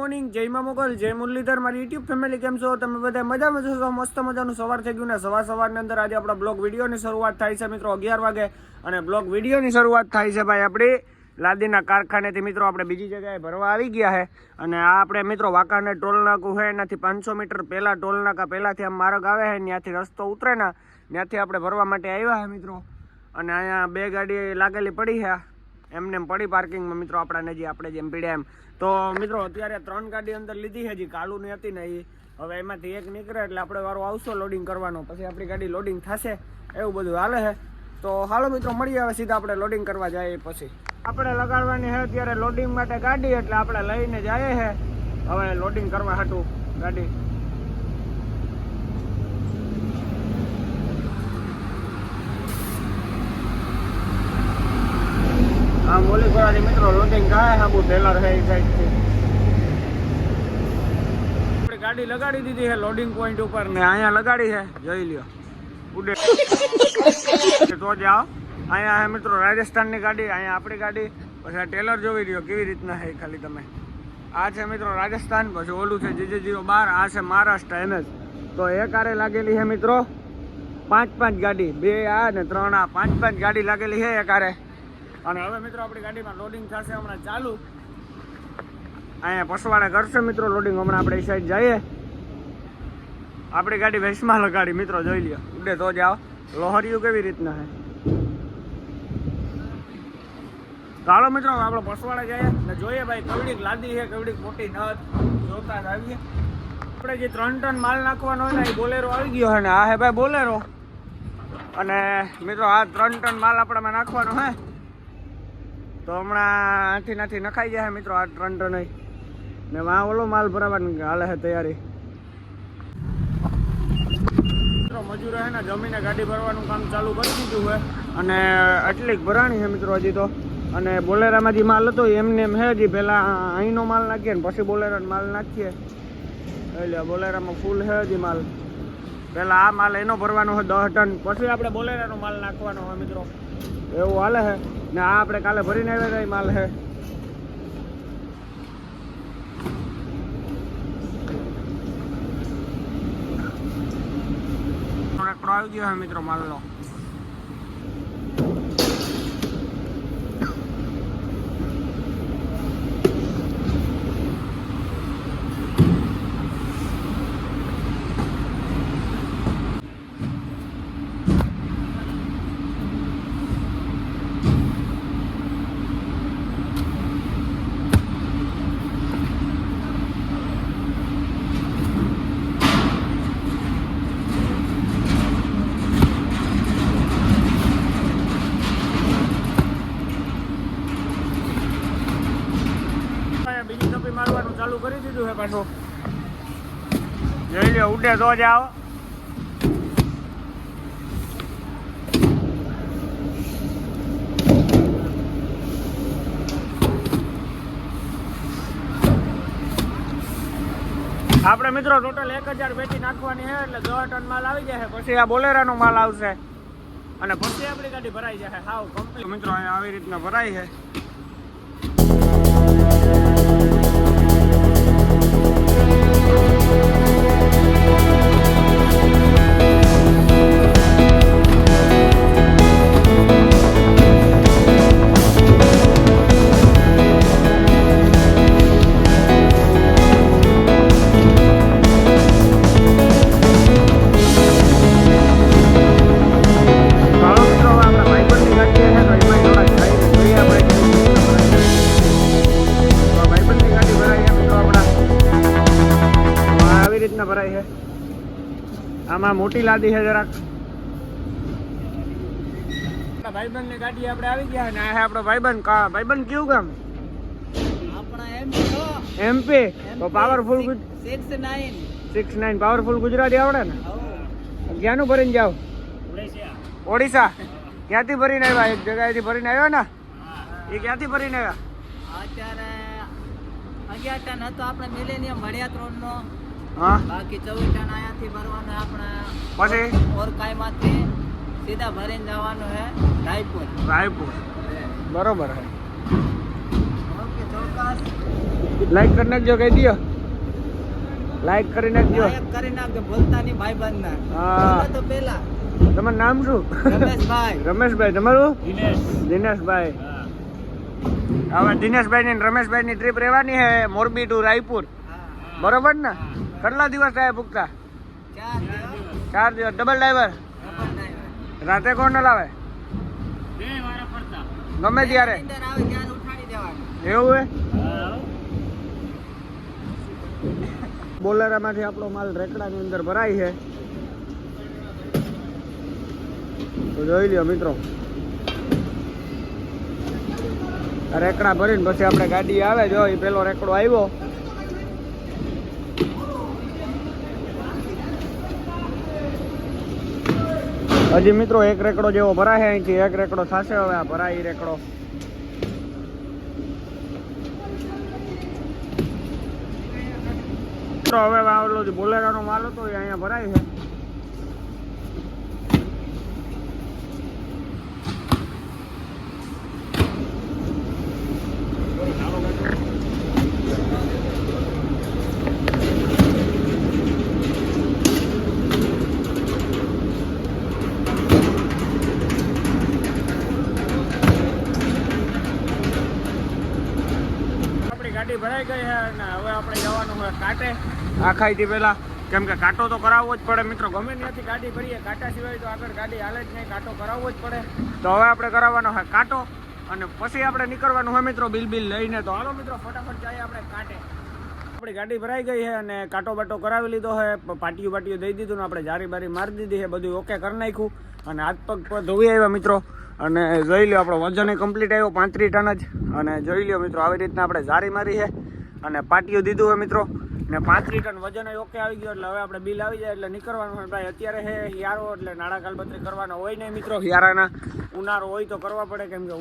Morning, જય મા મોગલ, જય મુરલીધર, મારી યુટ્યુબ ફેમિલી કેમ છો? તમે બધા મજામાં છો? મસ્ત મજાનું સવાર થઈ ગયું ને સવારની અંદર આજે આપણા બ્લોગ વિડીયોની શરૂઆત થાય છે મિત્રો 11 વાગે અને બ્લોગ વિડીયોની શરૂઆત થાય છે ભાઈ આપણી લાદીના કારખાનેથી મિત્રો. આપણે બીજી જગ્યાએ ભરવા આવી ગયા છે અને આ આપણે મિત્રો વાંકાનેર ટોલ નાકું છે એનાથી 500 મીટર પહેલાં ટોલ નાકા પહેલાંથી આમ માર્ગ આવે છે, ત્યાંથી રસ્તો ઉતરે ને ત્યાંથી આપણે ભરવા માટે આવ્યા છે મિત્રો. અને અહીંયા બે ગાડી લાગેલી પડી છે એમને એમ પડી પાર્કિંગમાં મિત્રો, આપણે જેમ પીડ્યા એમ. તો મિત્રો અત્યારે 3 ગાડી અંદર લીધી છે, હજી કાલુની હતી ને એ હવે એમાંથી એક નીકળે એટલે આપણે વારો આવશો લોડિંગ કરવાનો, પછી આપણી ગાડી લોડિંગ થશે, એવું બધું હાલે છે. તો હાલો મિત્રો મળીએ હવે સીધા આપણે લોડિંગ કરવા જઈએ. પછી આપણે લગાડવાની છે અત્યારે લોડિંગ માટે ગાડી, એટલે આપણે લઈને જઈએ છે હવે લોડિંગ કરવા હાટું ગાડી. આ મોલી ગોળાની મિત્રો લોડિંગ થાય હાબુ ટેલર છે એ સાઈડથી. આપણે ગાડી લગાડી દીધી છે લોડિંગ પોઈન્ટ ઉપર ને અહીંયા લગાડી છે, જોઈ લ્યો ઉડે તો જાઓ. અહીંયા મિત્રો રાજસ્થાનની ગાડી, અહીંયા આપણી ગાડી, પછી આ ટેલર જોઈ રહ્યો કેવી રીતના છે ખાલી તમે. આ છે મિત્રો રાજસ્થાન, પછી ઓલું છે JJ-012, આ છે મહારાષ્ટ્ર NS. તો એક આરે લાગેલી છે મિત્રો 5 ગાડી, 2 આ ને 3 આ, 5 ગાડી લાગેલી છે એક આરે. અને હવે મિત્રો આપણી ગાડીમાં લોડિંગ થશે હમણાં ચાલુ. અહીંયા પસવાડે કરશે મિત્રો લોડિંગ. હમણાં આપણે એ સાઈડ જઈએ. આપણી ગાડી વેસમાં લગાડી મિત્રો, જોઈ લ્યો ઉડે તો જાઓ. લોહરિયું કેવી રીતના છે. ચાલો મિત્રો આપણે પસવાડે જઈએ ને જોઈએ ભાઈ કેવડીક લાદી છે, કેવડીક મોટી નથ જોતા જ આવીએ. આપણે જે 3 ટન માલ નાખવાનો હોય ને એ બોલેરો આવી ગયો છે ને આ હે ભાઈ બોલેરો. અને મિત્રો આ 3 ટન માલ આપણામાં નાખવાનો હે, તો હમણાં આથી નખાઈ જાય મિત્રો આ 3 ટન ને વાં ઓલો માલ ભરાવાની હાલે છે તૈયારી. મિત્રો મજૂરો છે ને જમીને ગાડી ભરવાનું કામ ચાલુ કરી દીધું છે અને એટલીક ભરાણી છે મિત્રો હજી તો. અને બોલેરામાં જે માલ હતો એમને એમ છે, હજી પહેલાં અહીંનો માલ નાખીએ ને પછી બોલેરાનો માલ નાખીએ. એટલે બોલેરામાં ફૂલ છે હજી માલ. પહેલાં આ માલ એનો ભરવાનો છે 10 ટન, પછી આપણે બોલેરાનો માલ નાખવાનો હોય મિત્રો, એવું હાલે છે. ને આ આપણે કાલે ભરીને આવ્યા માલ છે. આવી ગયો છે મિત્રો માલનો. મારવાનું ચાલુ કરી દીધું છે પાછું, જોઈ લો ઉડે તો જાઓ. આપણે મિત્રો ટોટલ 1000 પેટી નાખવાની છે એટલે 10 ટન માલ આવી જાય, પછી આ બોલેરાનો માલ આવશે અને પછી આપણી ગાડી ભરાઈ જાય હાવ કમ્પ્લીટ. મિત્રો અહીંયા આવી રીતના ભરાઈ છે. ભરાય છે આમાં મોટી લાદી છે જરાક. ભાઈબંધ ની ગાડી આપણે આવી ગયા ને આ આપણો ભાઈબંધ કયું ગામ? આપણા MP. તો પાવરફુલ 69 પાવરફુલ ગુજરાતી આવડે ને? ક્યાંનું ભરીને જાવ? ઓડિશા. ક્યાંથી ભરીને આવ્યા? એક જગ્યાએથી ભરીને આવ્યા ને? એ ક્યાંથી ભરીને આવ્યા? અત્યારે 11 ટન હતો આપણે મિલેનિયમ મળ્યા 3 નો. હા, બાકી 14 ટન અહીંયાથી ભરવાનું આપણે, પછી ઓરકાઈમાંથી સીધા ભરીને જવાનું છે રાયપુર. બરોબર છે. ઓકે ચોક્કસ. લાઈક કરી નાખજો, કહી દો. લાઈક કરી નાખજો. લાયક કરી નાખજો, ભૂલતા નહીં ભાઈબંધના. હા. બોલો તો પેલા તમારું નામ શું? રમેશભાઈ. રમેશભાઈ. તમારું? દિનેશભાઈ. હવે દિનેશભાઈ ની રમેશભાઈ ની ટ્રીપ રહેવાની છે મોરબી ટુ રાયપુર, બરોબર ને? કેટલા દિવસ થાય પૂગતા? 4 દિવસ. Double driver? રાતે કોણ લાવે? ગમે ત્યારે એવું હે? બોલેરામાંથી આપણો માલ રેકડાની અંદર ભરાય છે, તો જોઈ લ્યો મિત્રો. રેકડા ભરીને પછી આપણે ગાડી આવે, જો એ પેલો રેકડો આવ્યો. હજી મિત્રો એક રેકડો જેવો ભરાય છે, અહીંથી એક રેકડો થશે. હવે આ ભરાય રેકડો. હવે આવેલો જે બોલેરાનો માલ હતો એ અહીંયા ભરાય છે. ગાડી ભરાઈ ગઈ છે અને હવે આપણે જવાનું હોય કાંટે આખાઈથી પહેલા, કેમ કે કાંટો તો કરાવવો જ પડે મિત્રો. ગમે ત્યાંથી ગાડી ભરીએ, કાંટા સિવાય તો આગળ ગાડી હાલે જ નહીં, કાંટો કરાવવો જ પડે. તો હવે આપણે કરાવવાનો હોય કાંટો અને પછી આપણે નીકળવાનું હોય મિત્રો બિલ લઈને. તો હાલો મિત્રો ફટાફટ જઈએ આપણે કાંટે. આપણી ગાડી ભરાઈ ગઈ છે અને કાંટો બાટો કરાવી લીધો છે, પાટીયું દઈ દીધું ને આપણે જારી બારી મારી દીધી છે, બધું ઓકે કરી નાખ્યું અને હાથ પગ પર ધોઈ આવ્યા મિત્રો. અને જોઈ લો આપણો વજન કમ્પ્લીટ આવ્યો 35 ટન જ. અને જોઈ લો મિત્રો આવી રીતના આપણે જારી મારી છે અને પાટીયું દીધું હોય મિત્રો ને 35 ટન વજન ઓકે આવી ગયો. એટલે હવે આપણે બિલ આવી જાય એટલે નીકળવાનું હોય. ભાઈ અત્યારે હે હિયારો એટલે નાળા કાલબત્રી કરવાનો હોય નહીં મિત્રો. હિયારાના ઉનાળો હોય તો કરવા પડે, કેમ કે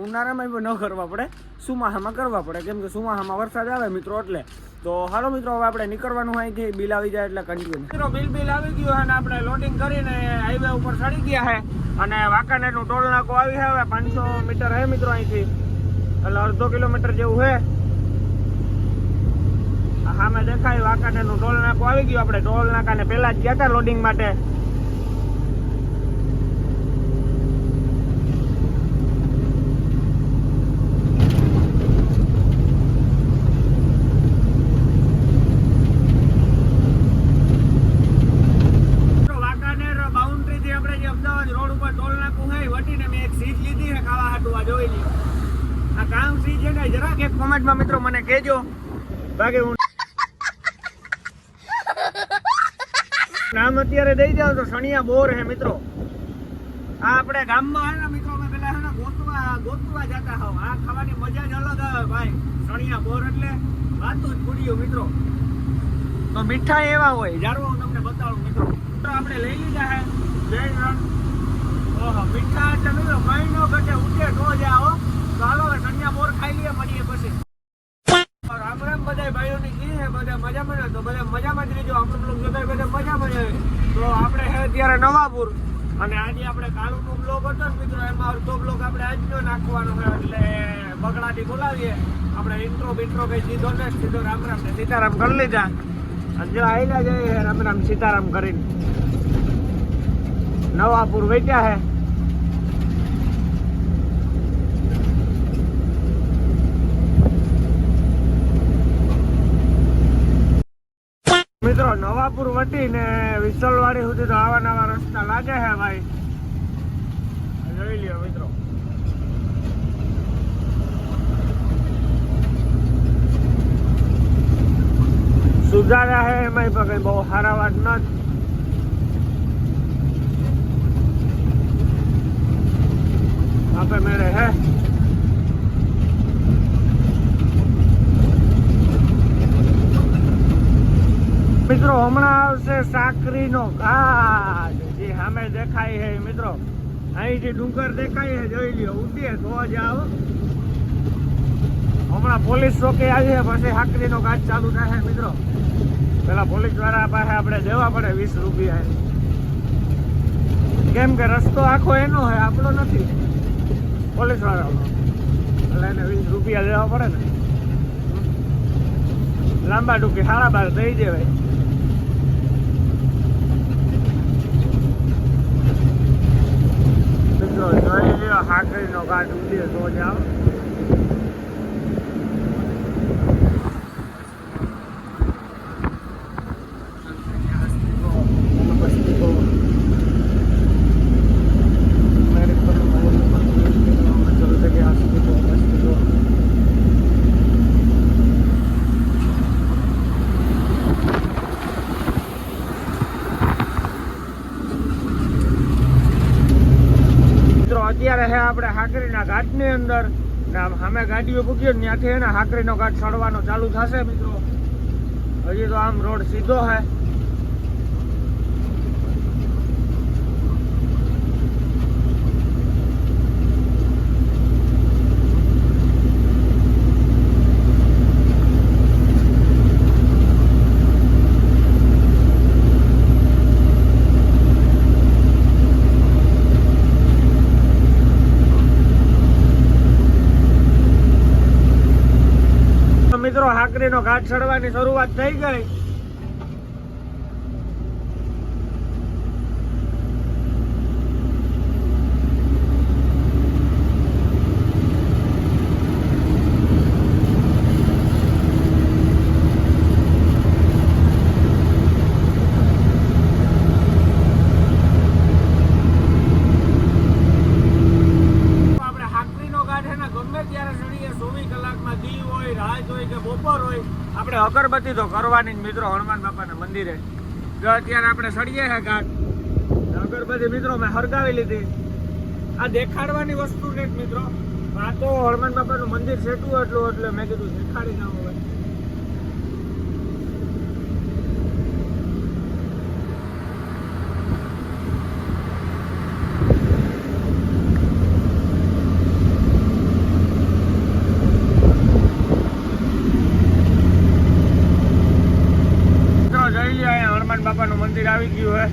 ઉનાળામાં પણ ન કરવા પડે, સુમાહામાં કરવા પડે, કેમ કે સુમાહામાં વરસાદ આવે મિત્રો. એટલે તો હાલો મિત્રો હવે આપણે નીકળવાનું હોય અહીંથી બિલ આવી જાય એટલે કન્ટિન્યુ મિત્રો. બિલ આવી ગયું અને આપણે લોડિંગ કરીને હાઈવે ઉપર ચડી ગયા છે અને વાંકાનેરનું ટોલ નાકો આવી છે. હવે 500 મીટર હે મિત્રો અહીંથી, એટલે અડધો કિલોમીટર જેવું છે. સામે દેખાય વાંકાનેરનું ટોલ નાકો આવી ગયું. આપણે ટોલ નાકાને પહેલા જ ગયા હતા લોડિંગ માટે. વાંકાનેર બાઉન્ડ્રી થી આપણે જે અમદાવાદ રોડ ઉપર ટોલ નાકું છે વટીને મેં એક સીટ લીધી છે ખાવા હાટું. આ જોઈ લ્યો, આ કામ સી છે ને જરાક એક કોમેન્ટમાં મિત્રો મને કહેજો. બાકી હું નામ અત્યારે દઈ જાવ તો સણિયા બોર હે મિત્રો. આ આપણે ગામમાં હે ને મિત્રો અમે પેલા હે ને ગોતવા જતા હોવ. આ ખાવાની મજા જ અલગ આવે ભાઈ. સણિયા બોર એટલે વાતું જ પૂર્યું મિત્રો. તો મીઠાઈ એવા હોય, જારવો હું તમને બતાવું મિત્રો. આપણે લઈ લીધા હે જય રણ. ઓહો મીઠા એટલે મિત્રો કઈ નો ઘટે, ઉઠે તો જ આવો. તો હાલો સણિયા બોર ખાઈ લઈએ, મળીએ પછી. રામ રામ બધા ભાઈઓની કી છે, બધા મજામાં ને? તો બધા મજામાં જ રહેજો. આપણું બ્લોગ જોતા બધા મજામાં જ આવે. તો આપણે છે અત્યારે નવાપુર અને આજે આપણે કાલુનો બ્લોગ હતો ને મિત્રો, એમાં અડધો બ્લોગ આપણે આજનો નાખવાનો છે. એટલે બગડાથી બોલાવીએ આપણે. ઇન્ટ્રો બિન્ટ્રો કઈ દીધો ને, સીધો રામ રામ ને સીતારામ કરી લીધા. જો આયલા જઈએ રામ રામ સીતારામ કરીને નવાપુર વેચ્યા હે. મિત્રો નવાપુર વટીને વિસલવાડી સુધી તો આવા નવા રસ્તા લાગે છે ભાઈ. જોઈ લ્યો મિત્રો. સુધારા હે એમાં પણ કઈ બહુ સારા વાત નથી. આપે મેળે હે મિત્રો. હમણાં આવશે સાકરીનો ઘાટ, જે સામે દેખાય છે મિત્રો. અહીંથી ડુંગર દેખાય છે, જોઈ લ્યો. ઉઠીએ તો જ આવો. હમણાં પોલીસ ચોકી આવી છે, પછી સાકરીનો ઘાટ ચાલુ થાય મિત્રો. પેલા પોલીસ વાળા પાસે આપણે દેવા પડે 20 રૂપિયા, કેમ કે રસ્તો આખો એનો છે, આપણો નથી, પોલીસ વાળાનો. એટલે એને 20 રૂપિયા દેવા પડે ને. લાંબા ટૂંકી 12:30 થઈ દેવાય. મિત્રો જોઈ લ્યો હાકરીનો ઘાટ ઉડે તો જાઓ. અત્યારે હે આપણે હાકરીના ઘાટની અંદર સામે ગાડીઓ પૂગ્યો ત્યાંથી એને હાકરીનો ઘાટ ચડવાનો ચાલુ થશે મિત્રો. હજી તો આમ રોડ સીધો હે. મિત્રો હાકરીનો ઘાટ ચડવાની શરૂઆત થઈ ગઈ. આપણે હાકરીનો ઘાટ છે ને ગમે ત્યારે ચડીએ 24 કલાકમાં દી હોય રાત હોય કે બપોર હોય આપણે અગરબત્તી તો કરવાની જ મિત્રો હનુમાન બાપાના મંદિરે. જો અત્યારે આપણે ચડીએ છે ઘાટ અગરબત્તી મિત્રો મેં હરગાવી લીધી. આ દેખાડવાની વસ્તુ ને મિત્રો આ તો હનુમાન બાપાનું મંદિર છેટું એટલું એટલે મેં કીધું દેખાડી ના હોય. હનુમાન બાપાનું મંદિર આવી ગયું હે.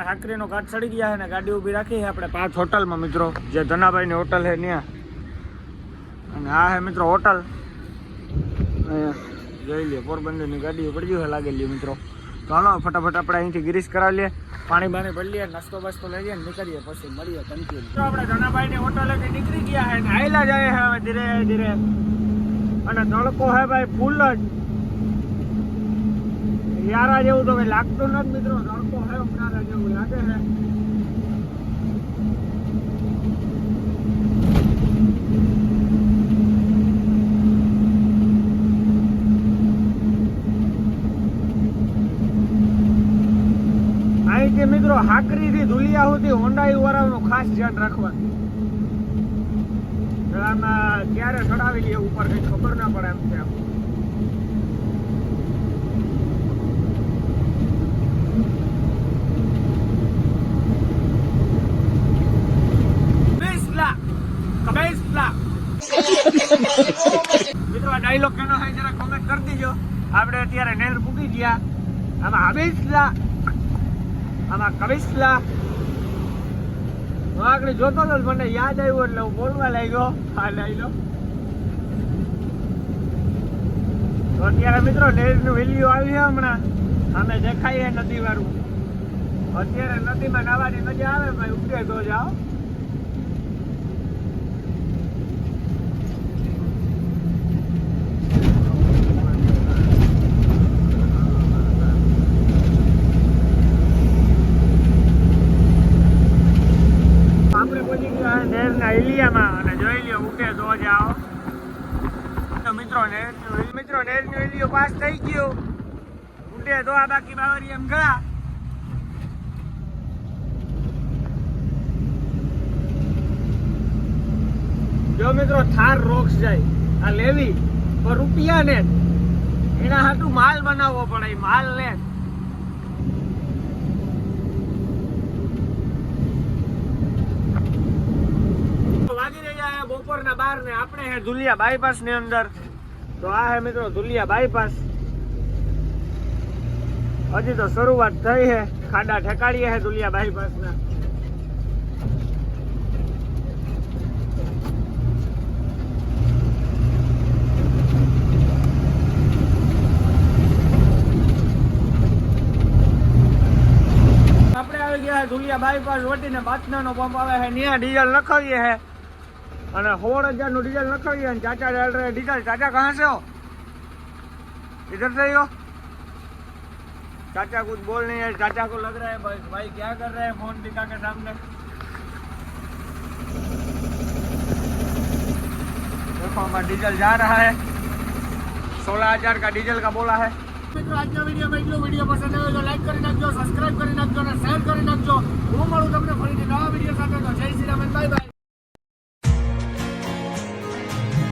હાકરીનો ઘાટ ચડી ગયા છે ને ગાડી ઊભી રાખી છે આપણે 5 હોટલમાં મિત્રો. જે ધનાભાઈની હોટલ છે ત્યાં. અને આ છે મિત્રો હોટલ. જોઈ લે પોરબંદરની ગાડીઓ પડી છે લાગેલી મિત્રો. તો હાલો ફટાફટ આપણે અહીંથી ગિરીશ કરાવી લઈએ, પાણી બાણી ભરી લઈએ, નાસ્તો બાસ્તો લઈ લઈએ, નીકળીએ પછી મળીએ કન્ટિન્યુ. તો આપણે ધનાભાઈની હોટલેથી નીકળી ગયા છે ને આયલા જાય છે હવે ધીરે ધીરે. અને તડકો હે ભાઈ ફૂલ જ યારા જેવું તો કઈ લાગતું નથી મિત્રો. તડકો હે ઉનાળા જેવું લાગે છે. અહીંથી મિત્રો હાકરી થી ધુલિયા સુધી હોન્ડાઈ વાળાનું ખાસ ધ્યાન રાખવાનું. આમાં ક્યારે ચડાવી લઈએ ઉપર કઈ ખબર ના પડે એમ છે. મિત્રો આ ડાયલોગ કેનો હોય જરા કોમેન્ટ કરી દીજો. આપણે અત્યારે નેર પૂકી ગયા. આમાં હબીસલા આમાં કવિસલા હું આગળ જોતો હતો મને યાદ આવ્યું એટલે હું બોલવા લાગ્યો આ ડાયલોગ. તો અત્યારે મિત્રો નેરનું વેલ્યુ આવી છે હમણાં સામે દેખાય છે નદી વાળું. અત્યારે નદીમાં નાવાની મજા આવે ભાઈ. ઉગે તો જાઓ. નેરના એલિયામાં અને જોઈ લ્યો ઉઠે તો જાઓ. તો મિત્રો નેરનું એલિયો પાસ થઈ ગયું. ઉઠે તો આ બાકી બાવરી એમ ગયા. જો મિત્રો થાર રોક્સ જાય આ લેવી પર રૂપિયા ને એના હાટું માલ બનાવવો પડે. માલ લે બપોરના 12 ને આપણે હે ધુલિયા બાયપાસ ની અંદર. તો આ હે મિત્રો ધુલિયા બાયપાસ. હજી તો શરૂઆત થઈ છે, ખાડા ઠેકાડીએ છે ધુલિયા બાયપાસ ના. આપણે આવી ગયા ધુલિયા બાયપાસ વટીને બાતનાનો પંપ આવે છે, ત્યાં ડીઝલ નખાવીએ છે અને 16,000 નું ડીઝલ નખાવીએ. અને ચાચા डाल रहे डीजल. चाचा कहाँ से हो? इधर से ही हो? चाचा कुछ बोल नहीं है. चाचा को लग रहा है भाई क्या कर रहे हैं फोन दिखा के सामने. देखो हमारा डीजल जा रहा है, 16,000 का डीजल का बोला है. મિત્રો આજના વિડીયોમાં એટલું. વિડીયો પસંદ આવ્યો તો લાઈક કરી નાખજો, સબસ્ક્રાઇબ કરી નાખજો અને શેર કરી નાખજો. હું મળું તમને ફરીથી નવા વિડીયો સાથે.